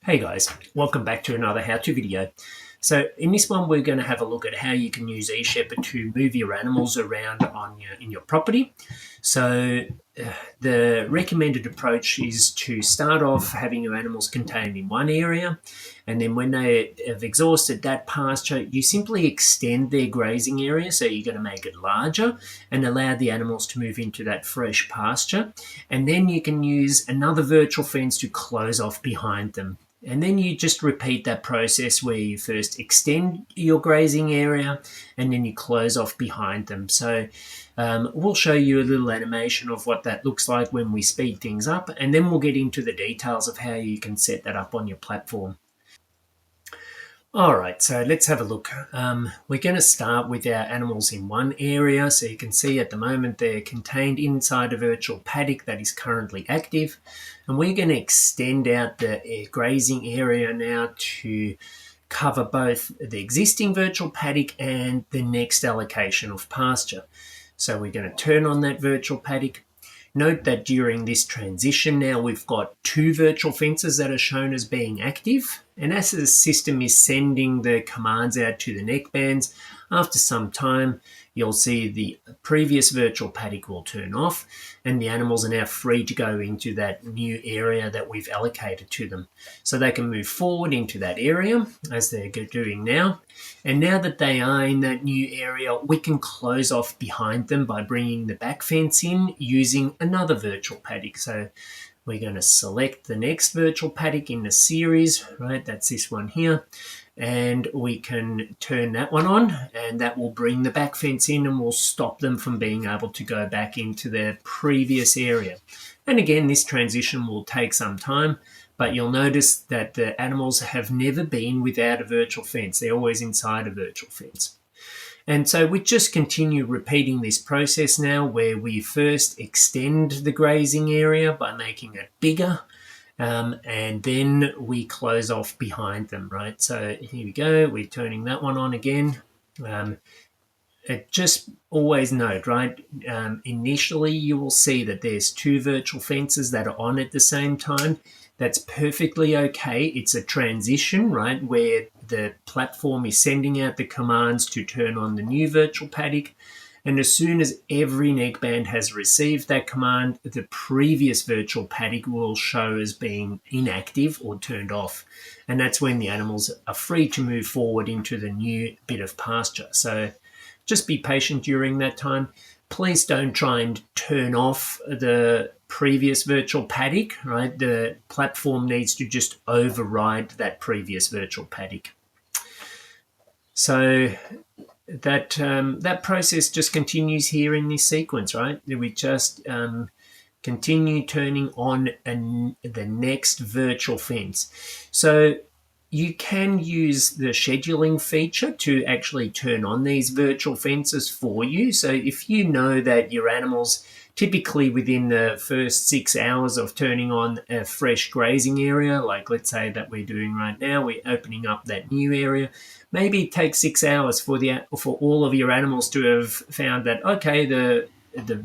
Hey guys, welcome back to another how-to video. So in this one we're going to have a look at how you can use eShepherd to move your animals around in your property. So the recommended approach is to start off having your animals contained in one area, and then when they have exhausted that pasture, you simply extend their grazing area. So you're going to make it larger and allow the animals to move into that fresh pasture, and then you can use another virtual fence to close off behind them. And then you just repeat that process where you first extend your grazing area and then you close off behind them. So we'll show you a little animation of what that looks like when we speed things up, and then we'll get into the details of how you can set that up on your platform. All right, so let's have a look. We're going to start with our animals in one area. So you can see at the moment they're contained inside a virtual paddock that is currently active. And we're going to extend out the grazing area now to cover both the existing virtual paddock and the next allocation of pasture. So we're going to turn on that virtual paddock. Note that during this transition now we've got two virtual fences that are shown as being active, and as the system is sending the commands out to the neckbands, after some time you'll see the previous virtual paddock will turn off and the animals are now free to go into that new area that we've allocated to them. So they can move forward into that area as they're doing now. And now that they are in that new area, we can close off behind them by bringing the back fence in using another virtual paddock. So we're going to select the next virtual paddock in the series, right? That's this one here. And we can turn that one on, and that will bring the back fence in and will stop them from being able to go back into their previous area. And again, this transition will take some time, but you'll notice that the animals have never been without a virtual fence. They're always inside a virtual fence. And so we just continue repeating this process now, where we first extend the grazing area by making it bigger, and then we close off behind them, right? So here we go, we're turning that one on again. Just always note, right, initially you will see that there's two virtual fences that are on at the same time. That's perfectly okay. It's a transition, right, where the platform is sending out the commands to turn on the new virtual paddock. And as soon as every neckband has received that command, the previous virtual paddock will show as being inactive or turned off. And that's when the animals are free to move forward into the new bit of pasture. So just be patient during that time. Please don't try and turn off the previous virtual paddock, right? The platform needs to just override that previous virtual paddock. So that process just continues here in this sequence, right? We just continue turning on the next virtual fence. So you can use the scheduling feature to actually turn on these virtual fences for you. So if you know that your animals, typically within the first 6 hours of turning on a fresh grazing area, like let's say that we're doing right now, we're opening up that new area, maybe it takes 6 hours for all of your animals to have found that, okay, the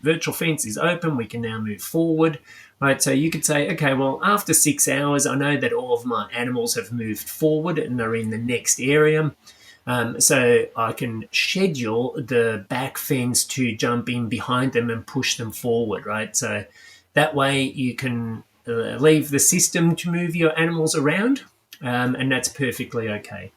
virtual fence is open, we can now move forward, right? So you could say, okay, well, after 6 hours, I know that all of my animals have moved forward and are in the next area. So I can schedule the back fence to jump in behind them and push them forward, right? So that way you can leave the system to move your animals around, and that's perfectly okay.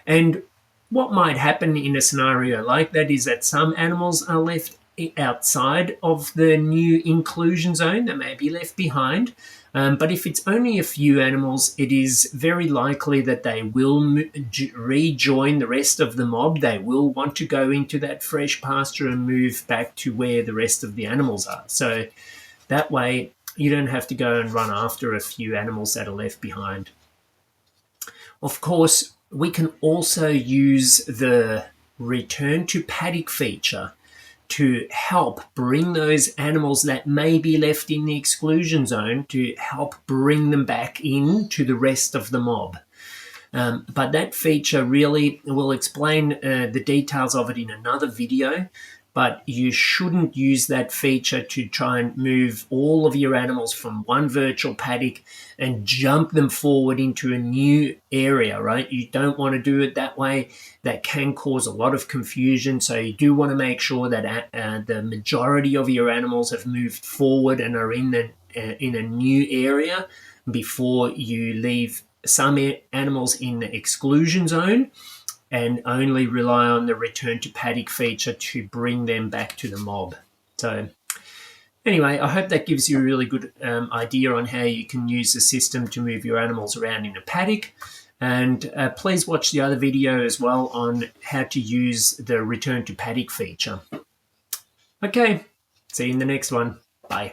And what might happen in a scenario like that is that some animals are left outside of the new inclusion zone. They may be left behind. But if it's only a few animals, it is very likely that they will rejoin the rest of the mob. They will want to go into that fresh pasture and move back to where the rest of the animals are. So that way you don't have to go and run after a few animals that are left behind. Of course, we can also use the return to paddock feature to help bring those animals that may be left in the exclusion zone, to help bring them back in to the rest of the mob. But that feature really, we'll explain the details of it in another video. but you shouldn't use that feature to try and move all of your animals from one virtual paddock and jump them forward into a new area, right? You don't want to do it that way. That can cause a lot of confusion. So you do want to make sure that the majority of your animals have moved forward and are in a new area before you leave some animals in the exclusion zone and only rely on the return to paddock feature to bring them back to the mob. So anyway, I hope that gives you a really good idea on how you can use the system to move your animals around in a paddock. And please watch the other video as well on how to use the return to paddock feature. Okay, see you in the next one. Bye.